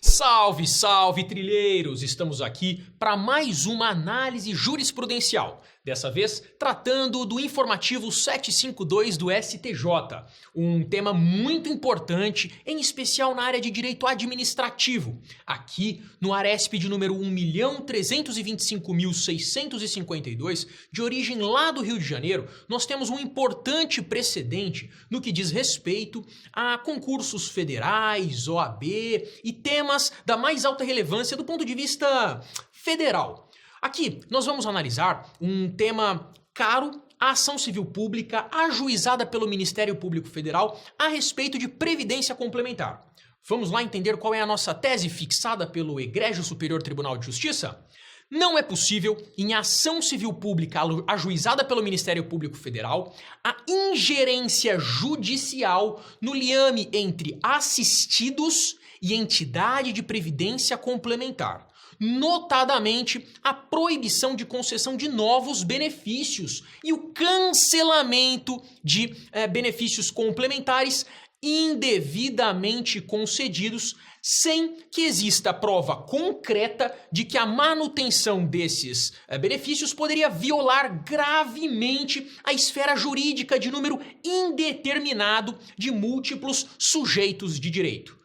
Salve, salve, trilheiros! Estamos aqui para mais uma análise jurisprudencial. Dessa vez, tratando do informativo 752 do STJ, um tema muito importante, em especial na área de direito administrativo. Aqui, no ARESP de número 1.325.652, de origem lá do Rio de Janeiro, nós temos um importante precedente no que diz respeito a concursos federais, OAB e temas da mais alta relevância do ponto de vista federal. Aqui nós vamos analisar um tema caro, a ação civil pública ajuizada pelo Ministério Público Federal a respeito de previdência complementar. Vamos lá entender qual é a nossa tese fixada pelo Egrégio Superior Tribunal de Justiça? Não é possível, em ação civil pública ajuizada pelo Ministério Público Federal, a ingerência judicial no liame entre assistidos e entidade de previdência complementar. Notadamente, a proibição de concessão de novos benefícios e o cancelamento de benefícios complementares indevidamente concedidos, sem que exista prova concreta de que a manutenção desses benefícios poderia violar gravemente a esfera jurídica de número indeterminado de múltiplos sujeitos de direito.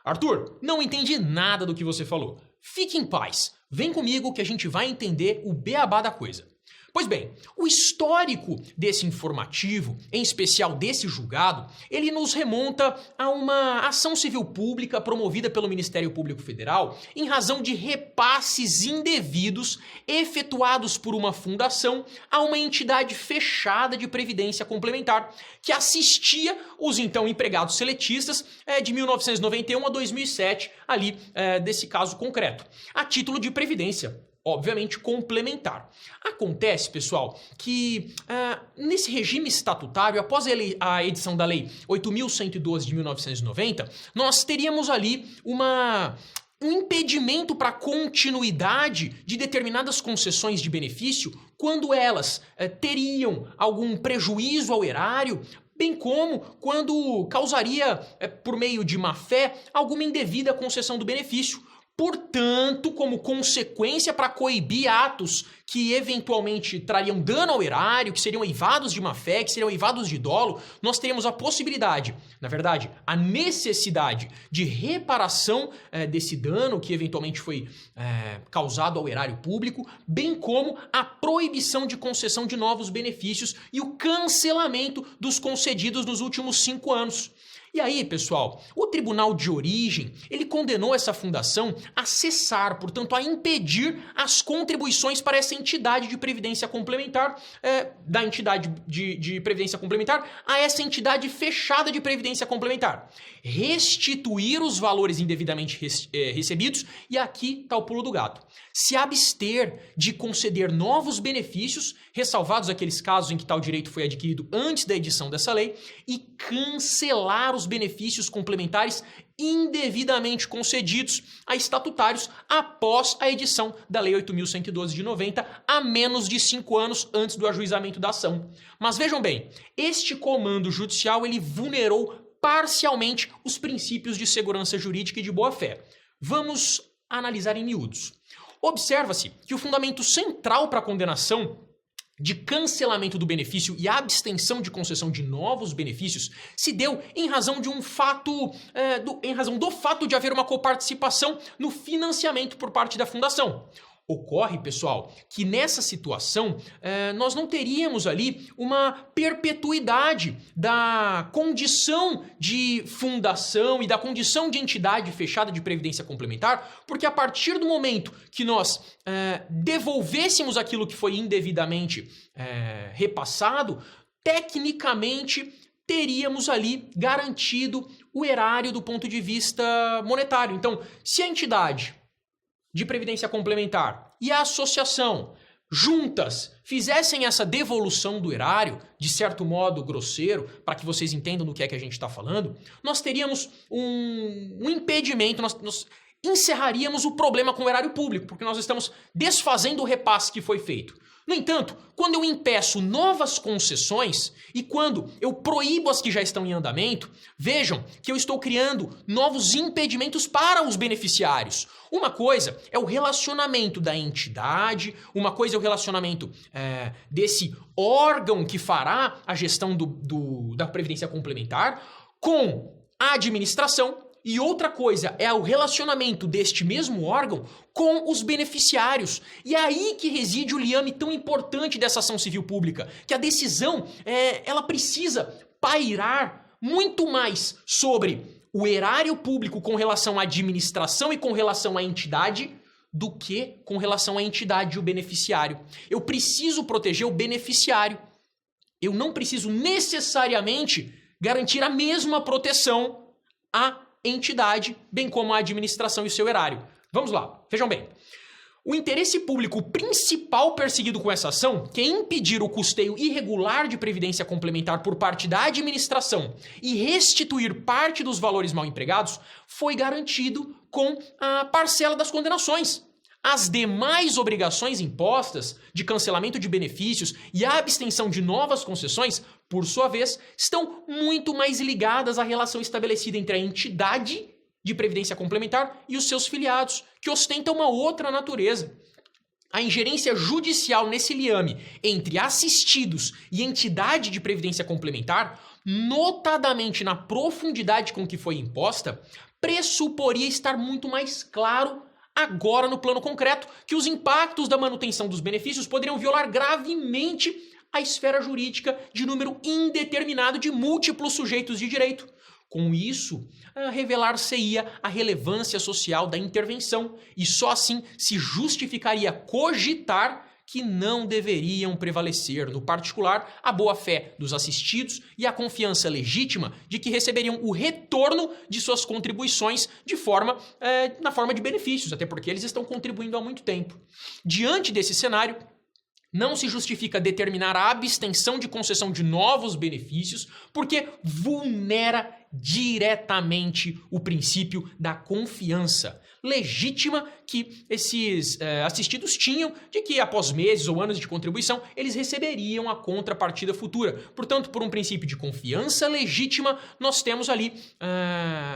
Arthur, não entendi nada do que você falou. Fique em paz, vem comigo que a gente vai entender o beabá da coisa. Pois bem, o histórico desse informativo, em especial desse julgado, ele nos remonta a uma ação civil pública promovida pelo Ministério Público Federal em razão de repasses indevidos efetuados por uma fundação a uma entidade fechada de previdência complementar que assistia os então empregados seletistas de 1991 a 2007, ali desse caso concreto, a título de previdência obviamente complementar. Acontece, pessoal, que nesse regime estatutário, após a edição da Lei 8.112 de 1990, nós teríamos ali um impedimento para a continuidade de determinadas concessões de benefício quando elas teriam algum prejuízo ao erário, bem como quando causaria, por meio de má-fé, alguma indevida concessão do benefício. Portanto, como consequência para coibir atos que eventualmente trariam dano ao erário, que seriam eivados de má-fé, que seriam eivados de dolo, nós teríamos a possibilidade, na verdade, a necessidade de reparação desse dano que eventualmente foi causado ao erário público, bem como a proibição de concessão de novos benefícios e o cancelamento dos concedidos nos últimos 5 anos. E aí, pessoal, o tribunal de origem, ele condenou essa fundação a cessar, portanto, a impedir as contribuições para essa entidade de previdência complementar, da entidade de previdência complementar a essa entidade fechada de previdência complementar. Restituir os valores indevidamente recebidos, e aqui está o pulo do gato. Se abster de conceder novos benefícios, ressalvados aqueles casos em que tal direito foi adquirido antes da edição dessa lei, e cancelar os benefícios complementares indevidamente concedidos a estatutários após a edição da Lei 8.112 de 90, a menos de 5 anos antes do ajuizamento da ação. Mas vejam bem, este comando judicial ele vulnerou parcialmente os princípios de segurança jurídica e de boa-fé. Vamos analisar em miúdos. Observa-se que o fundamento central para a condenação de cancelamento do benefício e abstenção de concessão de novos benefícios se deu em razão de um fato, em razão do fato de haver uma coparticipação no financiamento por parte da fundação. Ocorre, pessoal, que nessa situação nós não teríamos ali uma perpetuidade da condição de fundação e da condição de entidade fechada de previdência complementar, porque a partir do momento que nós devolvêssemos aquilo que foi indevidamente repassado, tecnicamente teríamos ali garantido o erário do ponto de vista monetário. Então, se a entidade de previdência complementar e a associação juntas fizessem essa devolução do erário, de certo modo grosseiro, para que vocês entendam do que é que a gente está falando, nós teríamos um impedimento, encerraríamos o problema com o erário público, porque nós estamos desfazendo o repasse que foi feito. No entanto, quando eu impeço novas concessões e quando eu proíbo as que já estão em andamento, vejam que eu estou criando novos impedimentos para os beneficiários. Uma coisa é o relacionamento da entidade, uma coisa é o relacionamento desse órgão que fará a gestão da Previdência Complementar com a administração. E outra coisa é o relacionamento deste mesmo órgão com os beneficiários. E é aí que reside o liame tão importante dessa ação civil pública, que a decisão ela precisa pairar muito mais sobre o erário público com relação à administração e com relação à entidade do que com relação à entidade e o beneficiário. Eu preciso proteger o beneficiário. Eu não preciso necessariamente garantir a mesma proteção à entidade, bem como a administração e o seu erário. Vamos lá, vejam bem. O interesse público principal perseguido com essa ação, que é impedir o custeio irregular de previdência complementar por parte da administração e restituir parte dos valores mal empregados, foi garantido com a parcela das condenações. As demais obrigações impostas de cancelamento de benefícios e a abstenção de novas concessões, por sua vez, estão muito mais ligadas à relação estabelecida entre a entidade de previdência complementar e os seus filiados, que ostentam uma outra natureza. A ingerência judicial nesse liame entre assistidos e entidade de previdência complementar, notadamente na profundidade com que foi imposta, pressuporia estar muito mais claro agora no plano concreto que os impactos da manutenção dos benefícios poderiam violar gravemente a esfera jurídica de número indeterminado de múltiplos sujeitos de direito. Com isso, revelar-se-ia a relevância social da intervenção e só assim se justificaria cogitar que não deveriam prevalecer, no particular, a boa-fé dos assistidos e a confiança legítima de que receberiam o retorno de suas contribuições na forma de benefícios, até porque eles estão contribuindo há muito tempo. Diante desse cenário, não se justifica determinar a abstenção de concessão de novos benefícios, porque vulnera diretamente o princípio da confiança legítima que esses assistidos tinham de que após meses ou anos de contribuição eles receberiam a contrapartida futura. Portanto, por um princípio de confiança legítima, nós temos ali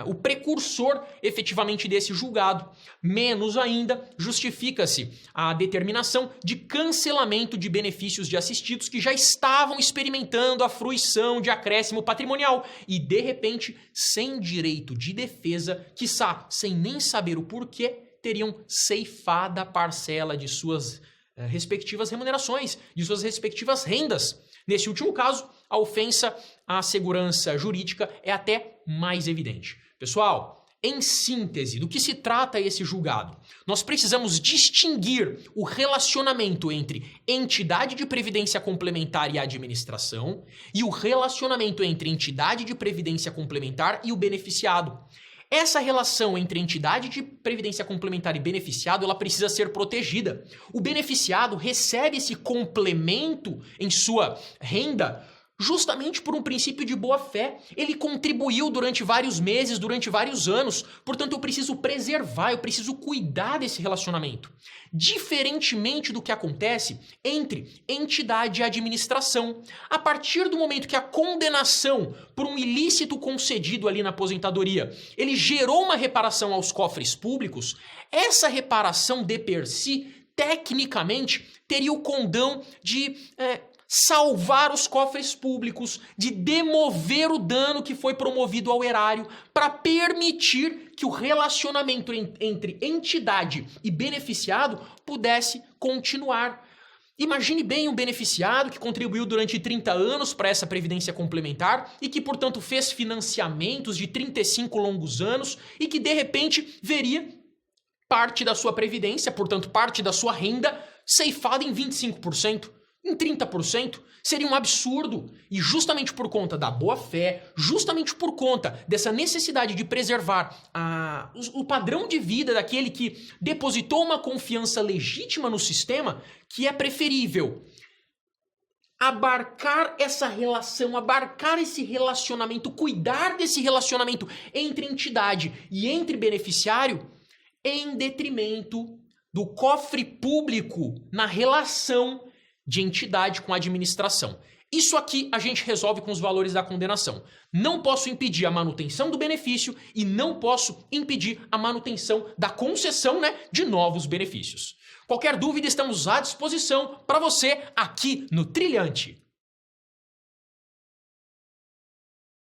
o precursor efetivamente desse julgado. Menos ainda, justifica-se a determinação de cancelamento de benefícios de assistidos que já estavam experimentando a fruição de acréscimo patrimonial e, de repente, sem direito de defesa, quiçá sem nem saber o porquê, teriam ceifada a parcela de suas respectivas remunerações, de suas respectivas rendas. Nesse último caso, a ofensa à segurança jurídica é até mais evidente. Pessoal, em síntese, do que se trata esse julgado? Nós precisamos distinguir o relacionamento entre entidade de previdência complementar e administração e o relacionamento entre entidade de previdência complementar e o beneficiado. Essa relação entre entidade de previdência complementar e beneficiado, ela precisa ser protegida. O beneficiado recebe esse complemento em sua renda justamente por um princípio de boa-fé. Ele contribuiu durante vários meses, durante vários anos. Portanto, eu preciso preservar, eu preciso cuidar desse relacionamento. Diferentemente do que acontece entre entidade e administração. A partir do momento que a condenação por um ilícito concedido ali na aposentadoria, ele gerou uma reparação aos cofres públicos, essa reparação de per si, tecnicamente, teria o condão de salvar os cofres públicos, de demover o dano que foi promovido ao erário, para permitir que o relacionamento entre entidade e beneficiado pudesse continuar. Imagine bem um beneficiado que contribuiu durante 30 anos para essa previdência complementar e que, portanto, fez financiamentos de 35 longos anos e que, de repente, veria parte da sua previdência, portanto, parte da sua renda, ceifada em 25%. Em 30%, seria um absurdo. E justamente por conta da boa-fé, justamente por conta dessa necessidade de preservar o padrão de vida daquele que depositou uma confiança legítima no sistema, que é preferível abarcar essa relação, abarcar esse relacionamento, cuidar desse relacionamento entre entidade e entre beneficiário, em detrimento do cofre público na relação de entidade com a administração. Isso aqui a gente resolve com os valores da condenação. Não posso impedir a manutenção do benefício e não posso impedir a manutenção da concessão, de novos benefícios. Qualquer dúvida, estamos à disposição para você aqui no Trilhante.